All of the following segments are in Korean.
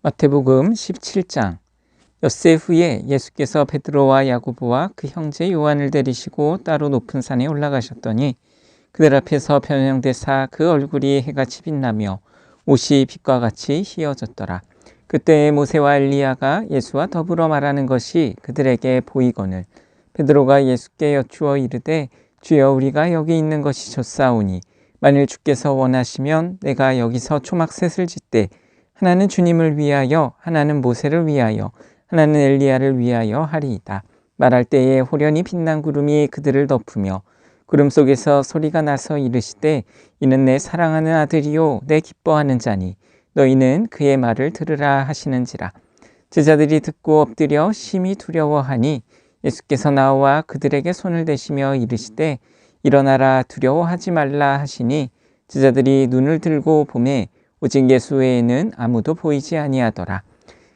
마태복음 17장. 엿새 후에 예수께서 베드로와 야고보와 그 형제 요한을 데리시고 따로 높은 산에 올라가셨더니 그들 앞에서 변형되사 그 얼굴이 해같이 빛나며 옷이 빛과 같이 희어졌더라. 그때 모세와 엘리야가 예수와 더불어 말하는 것이 그들에게 보이거늘 베드로가 예수께 여쭈어 이르되 주여, 우리가 여기 있는 것이 좋사오니 만일 주께서 원하시면 내가 여기서 초막셋을 짓되 하나는 주님을 위하여, 하나는 모세를 위하여, 하나는 엘리야를 위하여 하리이다. 말할 때에 호련히 빛난 구름이 그들을 덮으며 구름 속에서 소리가 나서 이르시되 이는 내 사랑하는 아들이요 내 기뻐하는 자니 너희는 그의 말을 들으라 하시는지라. 제자들이 듣고 엎드려 심히 두려워하니 예수께서 나와 그들에게 손을 대시며 이르시되 일어나라, 두려워하지 말라 하시니 제자들이 눈을 들고 보매 오직 예수 외에는 아무도 보이지 아니하더라.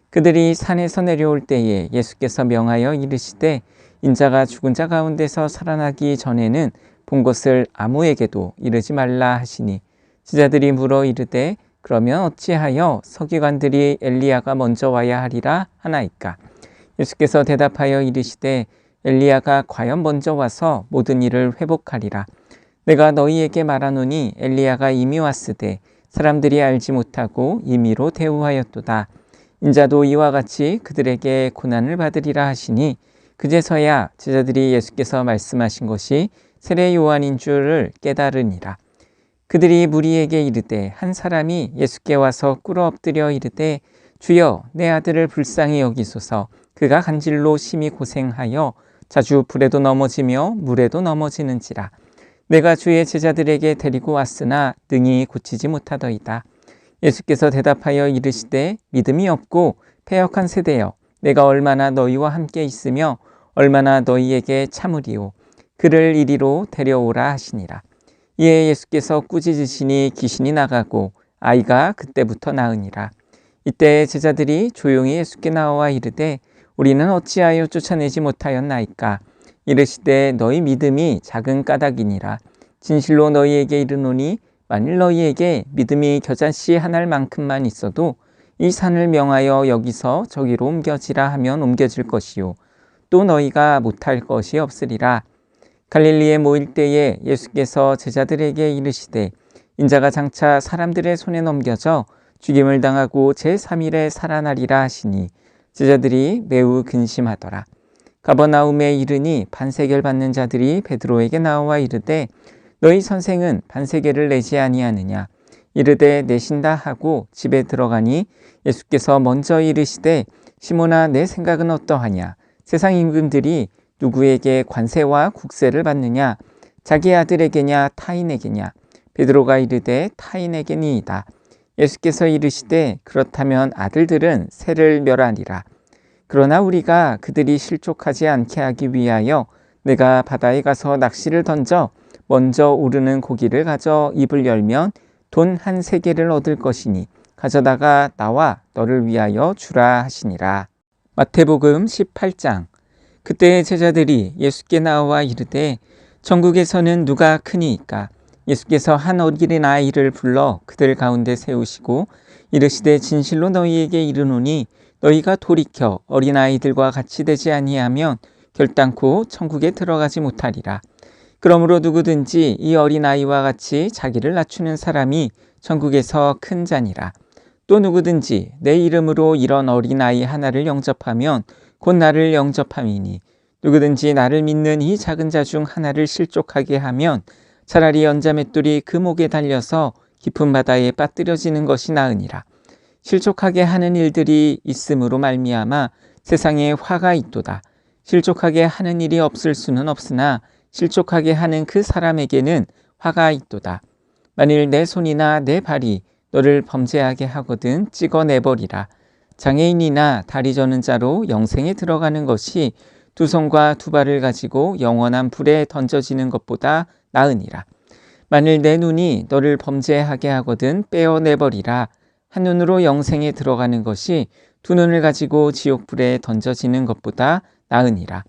그들이 산에서 내려올 때에 예수께서 명하여 이르시되 인자가 죽은 자 가운데서 살아나기 전에는 본 것을 아무에게도 이르지 말라 하시니 제자들이 물어 이르되 그러면 어찌하여 서기관들이 엘리야가 먼저 와야 하리라 하나이까? 예수께서 대답하여 이르시되 엘리야가 과연 먼저 와서 모든 일을 회복하리라. 내가 너희에게 말하노니 엘리야가 이미 왔으되 사람들이 알지 못하고 임의로 대우하였도다. 인자도 이와 같이 그들에게 고난을 받으리라 하시니 그제서야 제자들이 예수께서 말씀하신 것이 세례 요한인 줄을 깨달으니라. 그들이 무리에게 이르되 한 사람이 예수께 와서 꿇어 엎드려 이르되 주여, 내 아들을 불쌍히 여기소서. 그가 간질로 심히 고생하여 자주 불에도 넘어지며 물에도 넘어지는지라. 내가 주의 제자들에게 데리고 왔으나 능히 고치지 못하더이다. 예수께서 대답하여 이르시되 믿음이 없고 패역한 세대여, 내가 얼마나 너희와 함께 있으며 얼마나 너희에게 참으리오. 그를 이리로 데려오라 하시니라. 이에 예수께서 꾸짖으시니 귀신이 나가고 아이가 그때부터 나으니라. 이때 제자들이 조용히 예수께 나와 이르되 우리는 어찌하여 쫓아내지 못하였나이까? 이르시되 너희 믿음이 작은 까닭이니라. 진실로 너희에게 이르노니 만일 너희에게 믿음이 겨자씨 한 알만큼만 있어도 이 산을 명하여 여기서 저기로 옮겨지라 하면 옮겨질 것이요 또 너희가 못할 것이 없으리라. 갈릴리에 모일 때에 예수께서 제자들에게 이르시되 인자가 장차 사람들의 손에 넘겨져 죽임을 당하고 제3일에 살아나리라 하시니 제자들이 매우 근심하더라. 가버나움에 이르니 반세겔 받는 자들이 베드로에게 나와 이르되 너희 선생은 반세겔을 내지 아니하느냐? 이르되 내신다 하고 집에 들어가니 예수께서 먼저 이르시되 시몬아, 내 생각은 어떠하냐? 세상 임금들이 누구에게 관세와 국세를 받느냐? 자기 아들에게냐 타인에게냐? 베드로가 이르되 타인에게니이다. 예수께서 이르시되 그렇다면 아들들은 세를 멸하리라. 그러나 우리가 그들이 실족하지 않게 하기 위하여 내가 바다에 가서 낚시를 던져 먼저 오르는 고기를 가져 입을 열면 돈 한 세겔을 얻을 것이니 가져다가 나와 너를 위하여 주라 하시니라. 마태복음 18장. 그때 제자들이 예수께 나와 이르되 천국에서는 누가 크니이까? 예수께서 한 어린아이를 불러 그들 가운데 세우시고 이르시되 진실로 너희에게 이르노니 너희가 돌이켜 어린아이들과 같이 되지 아니하면 결단코 천국에 들어가지 못하리라. 그러므로 누구든지 이 어린아이와 같이 자기를 낮추는 사람이 천국에서 큰 자니라. 또 누구든지 내 이름으로 이런 어린아이 하나를 영접하면 곧 나를 영접함이니 누구든지 나를 믿는 이 작은 자 중 하나를 실족하게 하면 차라리 연자맷돌이 그 목에 달려서 깊은 바다에 빠뜨려지는 것이 나으니라. 실족하게 하는 일들이 있음으로 말미암아 세상에 화가 있도다. 실족하게 하는 일이 없을 수는 없으나 실족하게 하는 그 사람에게는 화가 있도다. 만일 내 손이나 내 발이 너를 범죄하게 하거든 찍어내버리라. 장애인이나 다리 저는 자로 영생에 들어가는 것이 두 손과 두 발을 가지고 영원한 불에 던져지는 것보다 나으니라. 만일 내 눈이 너를 범죄하게 하거든 빼어내버리라. 한 눈으로 영생에 들어가는 것이 두 눈을 가지고 지옥불에 던져지는 것보다 나으니라.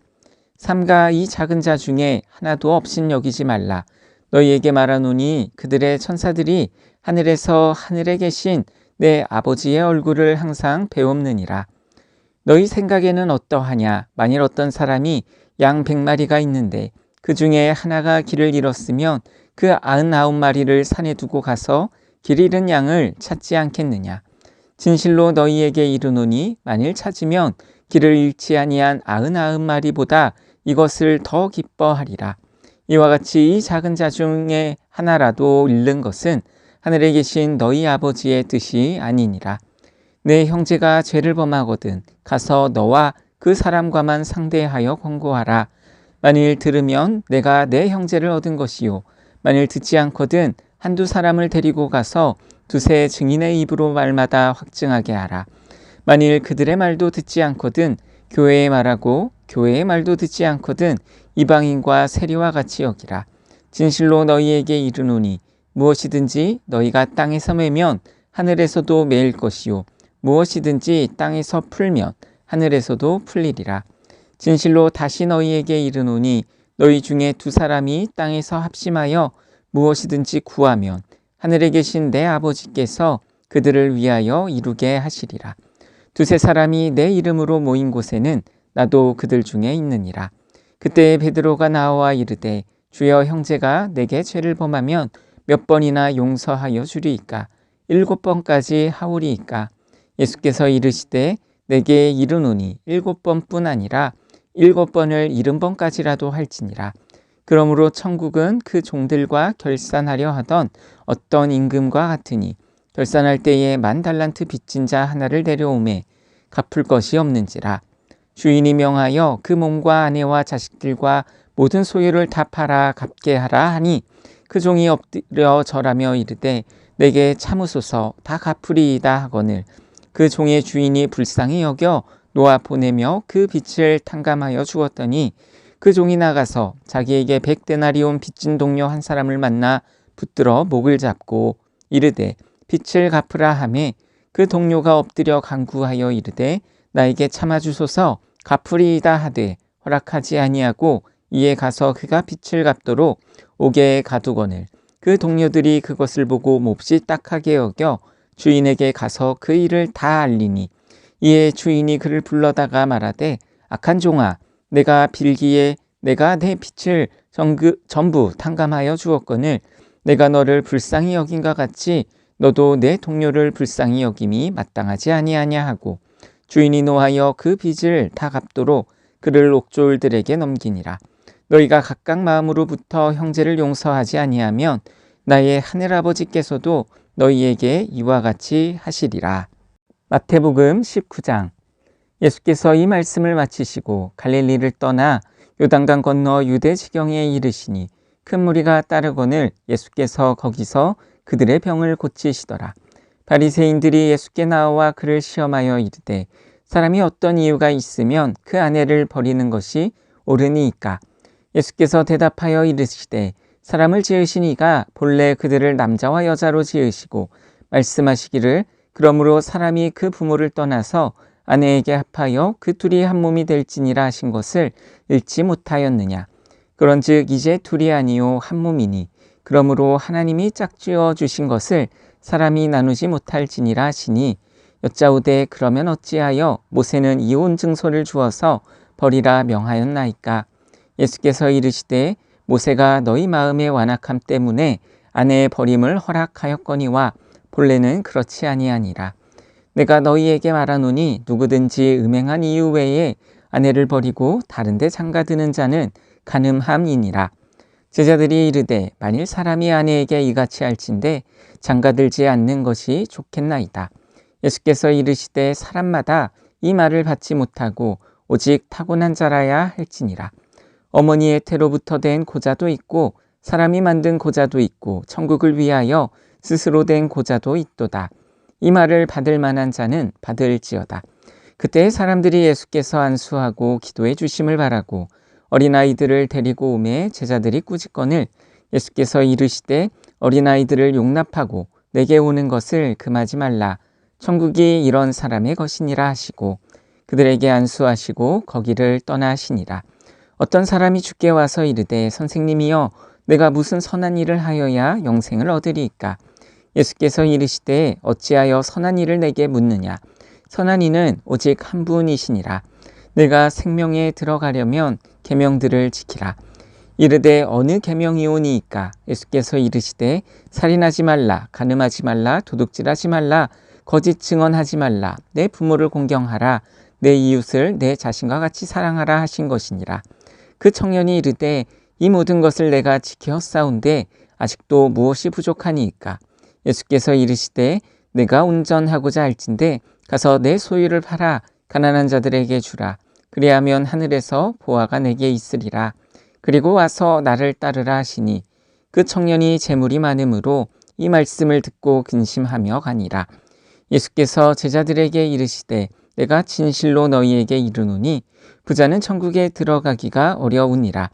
삼가 이 작은 자 중에 하나도 없인 여기지 말라. 너희에게 말하노니 그들의 천사들이 하늘에서 하늘에 계신 내 아버지의 얼굴을 항상 배옵느니라. 너희 생각에는 어떠하냐? 만일 어떤 사람이 양 100마리가 있는데 그 중에 하나가 길을 잃었으면 그 99마리를 산에 두고 가서 길 잃은 양을 찾지 않겠느냐? 진실로 너희에게 이르노니 만일 찾으면 길을 잃지 아니한 99마리보다 이것을 더 기뻐하리라. 이와 같이 이 작은 자 중에 하나라도 잃는 것은 하늘에 계신 너희 아버지의 뜻이 아니니라. 내 형제가 죄를 범하거든 가서 너와 그 사람과만 상대하여 권고하라. 만일 들으면 내가 내 형제를 얻은 것이요 만일 듣지 않거든 한두 사람을 데리고 가서 두세 증인의 입으로 말마다 확증하게 하라. 만일 그들의 말도 듣지 않거든 교회의 말하고 교회의 말도 듣지 않거든 이방인과 세리와 같이 여기라. 진실로 너희에게 이르노니 무엇이든지 너희가 땅에서 매면 하늘에서도 매일 것이요 무엇이든지 땅에서 풀면 하늘에서도 풀리리라. 진실로 다시 너희에게 이르노니 너희 중에 두 사람이 땅에서 합심하여 무엇이든지 구하면 하늘에 계신 내 아버지께서 그들을 위하여 이루게 하시리라. 두세 사람이 내 이름으로 모인 곳에는 나도 그들 중에 있느니라. 그때 베드로가 나와 이르되 주여 형제가 내게 죄를 범하면 몇 번이나 용서하여 주리이까? 7번까지 하오리이까? 예수께서 이르시되 내게 이르노니 7번뿐 아니라 7번을 70번까지라도 할지니라. 그러므로 천국은 그 종들과 결산하려 하던 어떤 임금과 같으니 결산할 때에 10,000달란트 빚진 자 하나를 데려오매 갚을 것이 없는지라. 주인이 명하여 그 몸과 아내와 자식들과 모든 소유를 다 팔아 갚게 하라 하니 그 종이 엎드려 절하며 이르되 내게 참으소서 다 갚으리이다 하거늘 그 종의 주인이 불쌍히 여겨 놓아 보내며 그 빚을 탕감하여 주었더니 그 종이 나가서 자기에게 100데나리온 빚진 동료 한 사람을 만나 붙들어 목을 잡고 이르되 빚을 갚으라 하매 그 동료가 엎드려 간구하여 이르되 나에게 참아주소서 갚으리이다 하되 허락하지 아니하고 이에 가서 그가 빚을 갚도록 옥에 가두거늘 그 동료들이 그것을 보고 몹시 딱하게 여겨 주인에게 가서 그 일을 다 알리니 이에 주인이 그를 불러다가 말하되 악한 종아 내가 빌기에 내가 내 빚을 전부 탕감하여 주었거늘 내가 너를 불쌍히 여긴과 같이 너도 내 동료를 불쌍히 여김이 마땅하지 아니하냐 하고 주인이 노하여 그 빚을 다 갚도록 그를 옥졸들에게 넘기니라. 너희가 각각 마음으로부터 형제를 용서하지 아니하면 나의 하늘아버지께서도 너희에게 이와 같이 하시리라. 마태복음 19장. 예수께서 이 말씀을 마치시고 갈릴리를 떠나 요단강 건너 유대 지경에 이르시니 큰 무리가 따르거늘 예수께서 거기서 그들의 병을 고치시더라. 바리새인들이 예수께 나와 그를 시험하여 이르되 사람이 어떤 이유가 있으면 그 아내를 버리는 것이 옳으니이까? 예수께서 대답하여 이르시되 사람을 지으신 이가 본래 그들을 남자와 여자로 지으시고 말씀하시기를 그러므로 사람이 그 부모를 떠나서 아내에게 합하여 그 둘이 한 몸이 될지니라 하신 것을 읽지 못하였느냐. 그런즉 이제 둘이 아니요 한 몸이니 그러므로 하나님이 짝지어 주신 것을 사람이 나누지 못할지니라 하시니 여짜오되 그러면 어찌하여 모세는 이혼 증서를 주어서 버리라 명하였나이까? 예수께서 이르시되 모세가 너희 마음의 완악함 때문에 아내의 버림을 허락하였거니와 본래는 그렇지 아니하니라. 내가 너희에게 말하노니 누구든지 음행한 이유 외에 아내를 버리고 다른 데 장가드는 자는 간음함이니라. 제자들이 이르되 만일 사람이 아내에게 이같이 할진대 장가들지 않는 것이 좋겠나이다. 예수께서 이르시되 사람마다 이 말을 받지 못하고 오직 타고난 자라야 할지니라. 어머니의 태로부터 된 고자도 있고 사람이 만든 고자도 있고 천국을 위하여 스스로 된 고자도 있도다. 이 말을 받을 만한 자는 받을지어다. 그때 사람들이 예수께서 안수하고 기도해 주심을 바라고 어린아이들을 데리고 오매 제자들이 꾸짖거늘 예수께서 이르시되 어린아이들을 용납하고 내게 오는 것을 금하지 말라. 천국이 이런 사람의 것이니라 하시고 그들에게 안수하시고 거기를 떠나시니라. 어떤 사람이 주께 와서 이르되 선생님이여 내가 무슨 선한 일을 하여야 영생을 얻으리이까? 예수께서 이르시되 어찌하여 선한 이를 내게 묻느냐. 선한 이는 오직 한 분이시니라. 내가 생명에 들어가려면 계명들을 지키라. 이르되 어느 계명이오니이까. 예수께서 이르시되 살인하지 말라, 간음하지 말라, 도둑질하지 말라, 거짓 증언하지 말라, 내 부모를 공경하라, 내 이웃을 내 자신과 같이 사랑하라 하신 것이니라. 그 청년이 이르되 이 모든 것을 내가 지켰사온데 아직도 무엇이 부족하니이까. 예수께서 이르시되 내가 온전하고자 할진대 가서 내 소유를 팔아 가난한 자들에게 주라. 그리하면 하늘에서 보화가 내게 있으리라. 그리고 와서 나를 따르라 하시니 그 청년이 재물이 많음으로 이 말씀을 듣고 근심하며 가니라. 예수께서 제자들에게 이르시되 내가 진실로 너희에게 이르노니 부자는 천국에 들어가기가 어려우니라.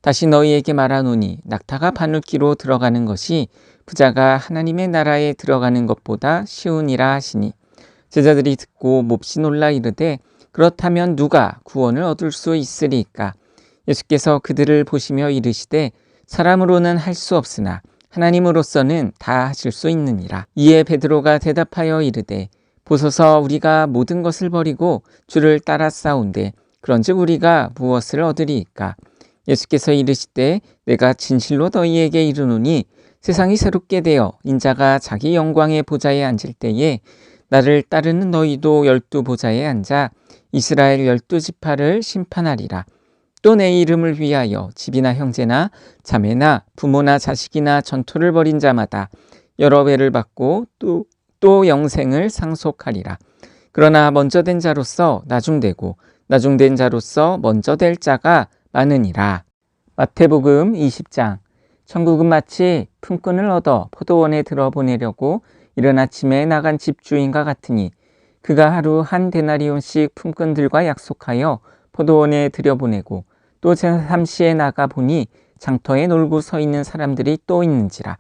다시 너희에게 말하노니 낙타가 바늘귀로 들어가는 것이 부자가 하나님의 나라에 들어가는 것보다 쉬우니라 하시니 제자들이 듣고 몹시 놀라 이르되 그렇다면 누가 구원을 얻을 수 있으리까? 예수께서 그들을 보시며 이르시되 사람으로는 할 수 없으나 하나님으로서는 다 하실 수 있느니라. 이에 베드로가 대답하여 이르되 보소서 우리가 모든 것을 버리고 주를 따라 싸운데 그런즉 우리가 무엇을 얻으리이까? 예수께서 이르시되 내가 진실로 너희에게 이르노니 세상이 새롭게 되어 인자가 자기 영광의 보좌에 앉을 때에 나를 따르는 너희도 12 보좌에 앉아 이스라엘 12지파를 심판하리라. 또 내 이름을 위하여 집이나 형제나 자매나 부모나 자식이나 전토를 벌인 자마다 여러 배를 받고 또 영생을 상속하리라. 그러나 먼저 된 자로서 나중되고 나중된 자로서 먼저 될 자가 많으니라. 마태복음 20장. 천국은 마치 품꾼을 얻어 포도원에 들어보내려고 이른 아침에 나간 집주인과 같으니 그가 하루 한 데나리온씩 품꾼들과 약속하여 포도원에 들여보내고 또 제3시에 나가보니 장터에 놀고 서 있는 사람들이 또 있는지라.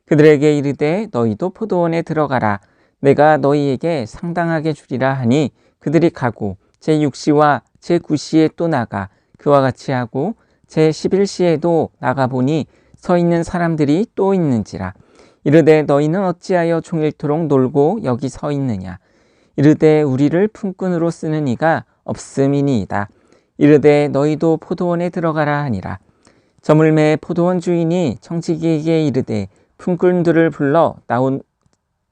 그들에게 이르되 너희도 포도원에 들어가라. 내가 너희에게 상당하게 주리라 하니 그들이 가고 제6시와 제9시에 또 나가 그와 같이 하고 제11시에도 나가보니 서 있는 사람들이 또 있는지라. 이르되 너희는 어찌하여 종일토록 놀고 여기 서 있느냐. 이르되 우리를 품꾼으로 쓰는 이가 없음이니이다. 이르되 너희도 포도원에 들어가라 하니라. 저물매 포도원 주인이 청지기에게 이르되 품꾼들을 불러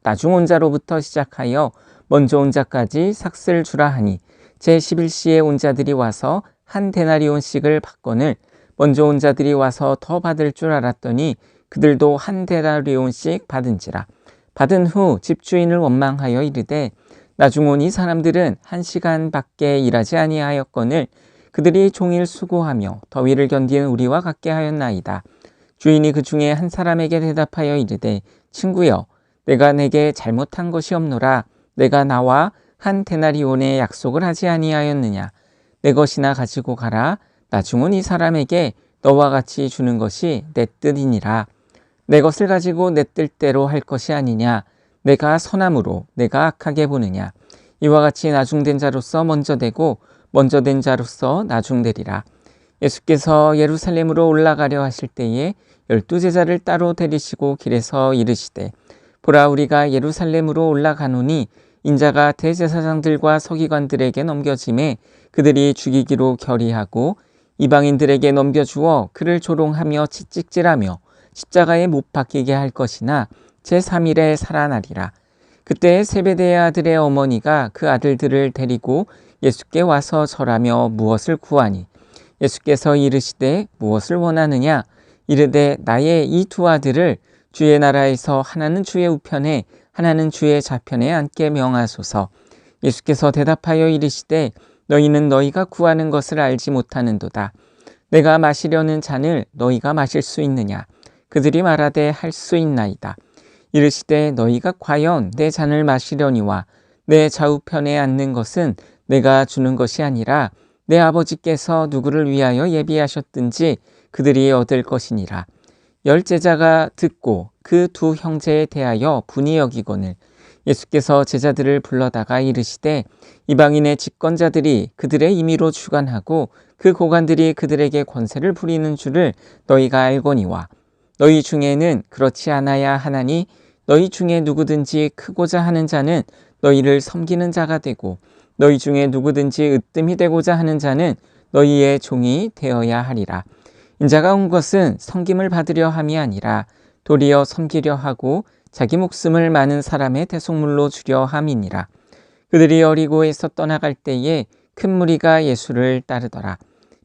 나중 온 자로부터 시작하여 먼저 온 자까지 삭슬 주라 하니 제11시에 온 자들이 와서 한 데나리온씩을 받거늘 먼저 온 자들이 와서 더 받을 줄 알았더니 그들도 한 데나리온씩 받은지라. 받은 후 집주인을 원망하여 이르되 나중 온 이 사람들은 1시간밖에 일하지 아니하였거늘 그들이 종일 수고하며 더위를 견디는 우리와 같게 하였나이다. 주인이 그 중에 한 사람에게 대답하여 이르되 친구여 내가 내게 잘못한 것이 없노라. 내가 나와 한 데나리온의 약속을 하지 아니하였느냐. 내 것이나 가지고 가라. 나중 온 이 사람에게 너와 같이 주는 것이 내 뜻이니라. 내 것을 가지고 내 뜻대로 할 것이 아니냐. 내가 선함으로 내가 악하게 보느냐. 이와 같이 나중된 자로서 먼저 되고 먼저 된 자로서 나중되리라. 예수께서 예루살렘으로 올라가려 하실 때에 12제자를 따로 데리시고 길에서 이르시되 보라 우리가 예루살렘으로 올라가노니 인자가 대제사장들과 서기관들에게 넘겨짐에 그들이 죽이기로 결의하고 이방인들에게 넘겨주어 그를 조롱하며 채찍질하며 십자가에 못 박히게 할 것이나 제3일에 살아나리라. 그때 세베대의 아들의 어머니가 그 아들들을 데리고 예수께 와서 절하며 무엇을 구하니 예수께서 이르시되 무엇을 원하느냐. 이르되 나의 이 두 아들을 주의 나라에서 하나는 주의 우편에 하나는 주의 좌편에 앉게 명하소서. 예수께서 대답하여 이르시되 너희는 너희가 구하는 것을 알지 못하는도다. 내가 마시려는 잔을 너희가 마실 수 있느냐. 그들이 말하되 할 수 있나이다. 이르시되 너희가 과연 내 잔을 마시려니와 내 좌우편에 앉는 것은 내가 주는 것이 아니라 내 아버지께서 누구를 위하여 예비하셨든지 그들이 얻을 것이니라. 10 제자가 듣고 그 두 형제에 대하여 분이 여기거늘 예수께서 제자들을 불러다가 이르시되 이방인의 집권자들이 그들의 임의로 주관하고 그 고관들이 그들에게 권세를 부리는 줄을 너희가 알거니와 너희 중에는 그렇지 않아야 하나니 너희 중에 누구든지 크고자 하는 자는 너희를 섬기는 자가 되고 너희 중에 누구든지 으뜸이 되고자 하는 자는 너희의 종이 되어야 하리라. 인자가 온 것은 섬김을 받으려 함이 아니라 도리어 섬기려 하고 자기 목숨을 많은 사람의 대속물로 주려 함이니라. 그들이 여리고에서 떠나갈 때에 큰 무리가 예수를 따르더라.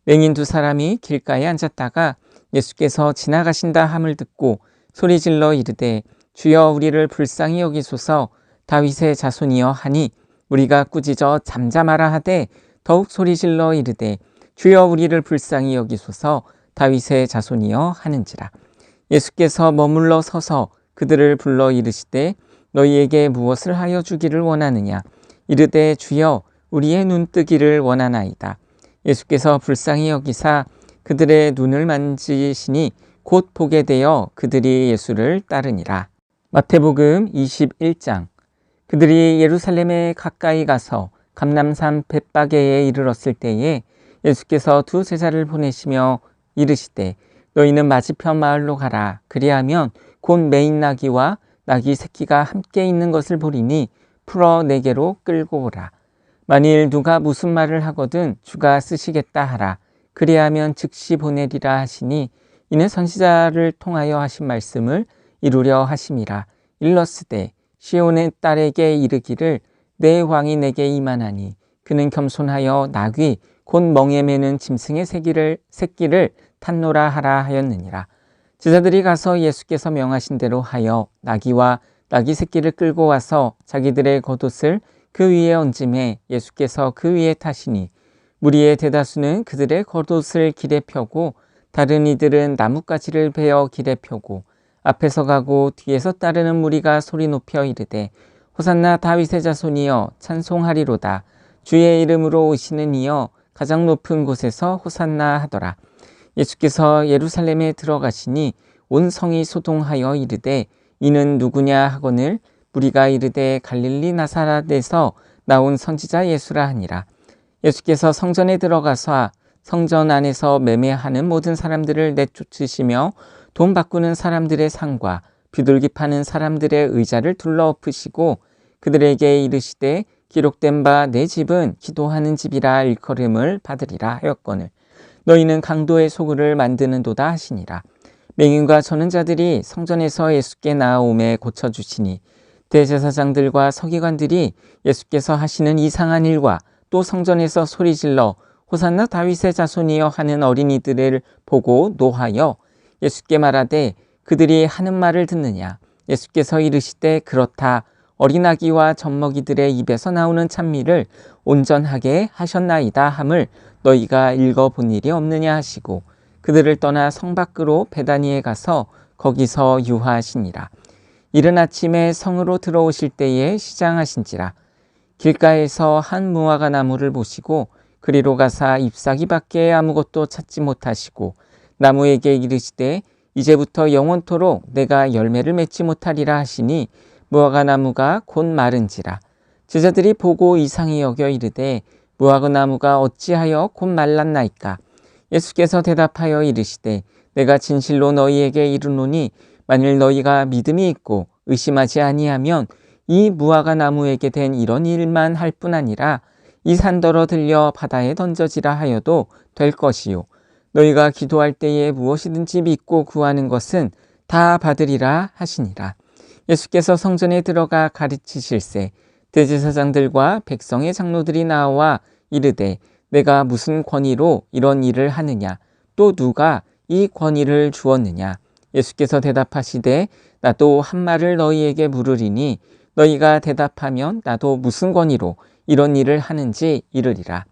맹인 두 사람이 길가에 앉았다가 예수께서 지나가신다 함을 듣고 소리질러 이르되 주여 우리를 불쌍히 여기소서. 다윗의 자손이여 하니 우리가 꾸짖어 잠잠하라 하되 더욱 소리질러 이르되 주여 우리를 불쌍히 여기소서. 다윗의 자손이여 하는지라. 예수께서 머물러 서서 그들을 불러 이르시되 너희에게 무엇을 하여 주기를 원하느냐. 이르되 주여 우리의 눈 뜨기를 원하나이다. 예수께서 불쌍히 여기사 그들의 눈을 만지시니 곧 보게 되어 그들이 예수를 따르니라. 마태복음 21장. 그들이 예루살렘에 가까이 가서 감람산 벳바게에 이르렀을 때에 예수께서 두 제자를 보내시며 이르시되 너희는 맞은편 마을로 가라. 그리하면 곧 매인 나귀와 나귀 새끼가 함께 있는 것을 보리니 풀어 내게로 끌고 오라. 만일 누가 무슨 말을 하거든 주가 쓰시겠다 하라. 그리하면 즉시 보내리라 하시니 이는 선지자를 통하여 하신 말씀을 이루려 하심이라. 일러스되 시온의 딸에게 이르기를 내 왕이 내게 임하나니 그는 겸손하여 나귀 곧 멍에 매는 짐승의 새끼를 탔노라 하라 하였느니라. 제자들이 가서 예수께서 명하신 대로 하여 나귀와 나귀 새끼를 끌고 와서 자기들의 겉옷을 그 위에 얹음에 예수께서 그 위에 타시니 무리의 대다수는 그들의 겉옷을 길에 펴고 다른 이들은 나뭇가지를 베어 길에 펴고 앞에서 가고 뒤에서 따르는 무리가 소리 높여 이르되 호산나 다윗의 자손이여 찬송하리로다. 주의 이름으로 오시는 이여 가장 높은 곳에서 호산나 하더라. 예수께서 예루살렘에 들어가시니 온 성이 소동하여 이르되 이는 누구냐 하거늘 무리가 이르되 갈릴리 나사렛에서 나온 선지자 예수라 하니라. 예수께서 성전에 들어가사 성전 안에서 매매하는 모든 사람들을 내쫓으시며 돈 바꾸는 사람들의 상과 비둘기 파는 사람들의 의자를 둘러엎으시고 그들에게 이르시되 기록된 바 내 집은 기도하는 집이라 일컬음을 받으리라 하였거늘 너희는 강도의 소굴을 만드는도다 하시니라. 맹인과 저는 자들이 성전에서 예수께 나아오매 고쳐주시니 대제사장들과 서기관들이 예수께서 하시는 이상한 일과 또 성전에서 소리질러 호산나 다윗의 자손이여 하는 어린이들을 보고 노하여 예수께 말하되 그들이 하는 말을 듣느냐. 예수께서 이르시되 그렇다. 어린아기와 젖먹이들의 입에서 나오는 찬미를 온전하게 하셨나이다 함을 너희가 읽어본 일이 없느냐 하시고 그들을 떠나 성 밖으로 베다니에 가서 거기서 유하하시니라. 이른 아침에 성으로 들어오실 때에 시장하신지라. 길가에서 한 무화과 나무를 보시고 그리로 가사 잎사귀밖에 아무것도 찾지 못하시고 나무에게 이르시되 이제부터 영원토록 내가 열매를 맺지 못하리라 하시니 무화과 나무가 곧 마른지라. 제자들이 보고 이상히 여겨 이르되 무화과 나무가 어찌하여 곧 말랐나이까. 예수께서 대답하여 이르시되 내가 진실로 너희에게 이르노니 만일 너희가 믿음이 있고 의심하지 아니하면 이 무화과 나무에게 된 이런 일만 할 뿐 아니라 이 산더러 들려 바다에 던져지라 하여도 될 것이요. 너희가 기도할 때에 무엇이든지 믿고 구하는 것은 다 받으리라 하시니라. 예수께서 성전에 들어가 가르치실세 대제사장들과 백성의 장로들이 나와 이르되 내가 무슨 권위로 이런 일을 하느냐. 또 누가 이 권위를 주었느냐. 예수께서 대답하시되 나도 한 말을 너희에게 물으리니 너희가 대답하면 나도 무슨 권위로 이런 일을 하는지 이르리라.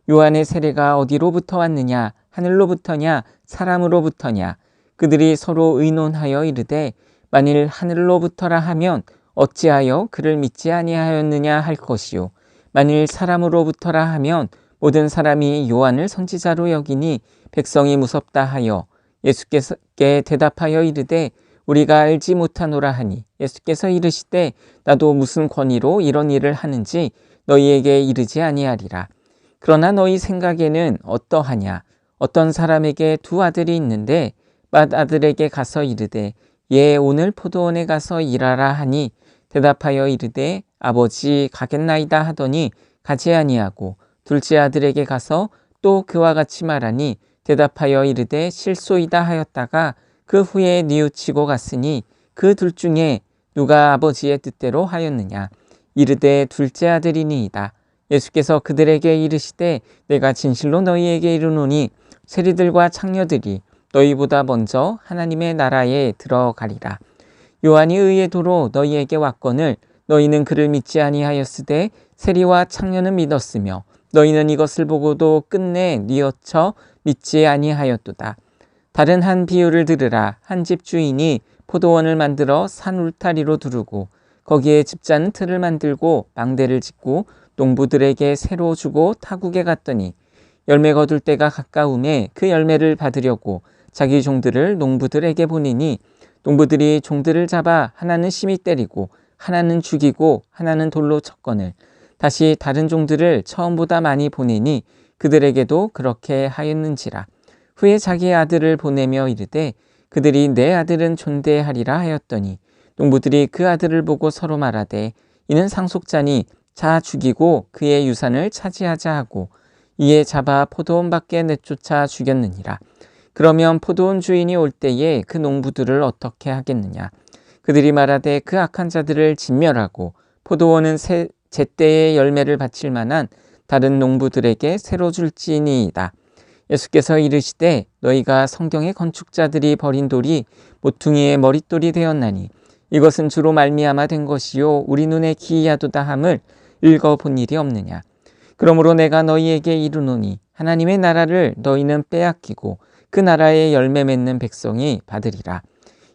요한의 세례가 어디로부터 왔느냐. 하늘로부터냐 사람으로부터냐. 그들이 서로 의논하여 이르되 만일 하늘로부터라 하면 어찌하여 그를 믿지 아니하였느냐 할 것이요. 만일 사람으로부터라 하면 모든 사람이 요한을 선지자로 여기니 백성이 무섭다 하여 예수께 대답하여 이르되 우리가 알지 못하노라 하니 예수께서 이르시되 나도 무슨 권위로 이런 일을 하는지 너희에게 이르지 아니하리라. 그러나 너희 생각에는 어떠하냐. 어떤 사람에게 두 아들이 있는데 맏아들에게 가서 이르되 예 오늘 포도원에 가서 일하라 하니 대답하여 이르되 아버지 가겠나이다 하더니 가지 아니하고 둘째 아들에게 가서 또 그와 같이 말하니 대답하여 이르되 실소이다 하였다가 그 후에 뉘우치고 갔으니 그 둘 중에 누가 아버지의 뜻대로 하였느냐 이르되 둘째 아들이니이다. 예수께서 그들에게 이르시되 내가 진실로 너희에게 이르노니 세리들과 창녀들이 너희보다 먼저 하나님의 나라에 들어가리라. 요한이 의의 도로 너희에게 왔거늘 너희는 그를 믿지 아니하였으되 세리와 창녀는 믿었으며 너희는 이것을 보고도 끝내 뉘어쳐 믿지 아니하였도다. 다른 한 비유를 들으라. 한 집 주인이 포도원을 만들어 산 울타리로 두르고 거기에 집자는 틀을 만들고 망대를 짓고 농부들에게 새로 주고 타국에 갔더니 열매 거둘 때가 가까움에 그 열매를 받으려고 자기 종들을 농부들에게 보내니 농부들이 종들을 잡아 하나는 심히 때리고 하나는 죽이고 하나는 돌로 쳤거늘 다시 다른 종들을 처음보다 많이 보내니 그들에게도 그렇게 하였는지라. 후에 자기의 아들을 보내며 이르되 그들이 내 아들은 존대하리라 하였더니 농부들이 그 아들을 보고 서로 말하되 이는 상속자니 자 죽이고 그의 유산을 차지하자 하고 이에 잡아 포도원 밖에 내쫓아 죽였느니라. 그러면 포도원 주인이 올 때에 그 농부들을 어떻게 하겠느냐. 그들이 말하되 그 악한 자들을 진멸하고 포도원은 제때의 열매를 바칠 만한 다른 농부들에게 새로 줄지니이다. 예수께서 이르시되 너희가 성경의 건축자들이 버린 돌이 모퉁이의 머릿돌이 되었나니 이것은 주로 말미암아 된 것이요 우리 눈에 기이하도다 함을 읽어본 일이 없느냐. 그러므로 내가 너희에게 이르노니 하나님의 나라를 너희는 빼앗기고 그 나라의 열매 맺는 백성이 받으리라.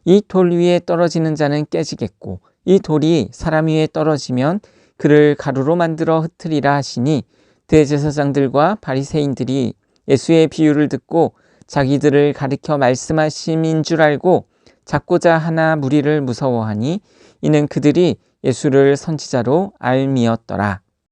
이 돌 위에 떨어지는 자는 깨지겠고 이 돌이 사람 위에 떨어지면 그를 가루로 만들어 흩으리라 하시니 대제사장들과 바리새인들이 예수의 비유를 듣고 자기들을 가리켜 말씀하심인 줄 알고 잡고자 하나 무리를 무서워하니 이는 그들이 예수를 선지자로 알미었더라.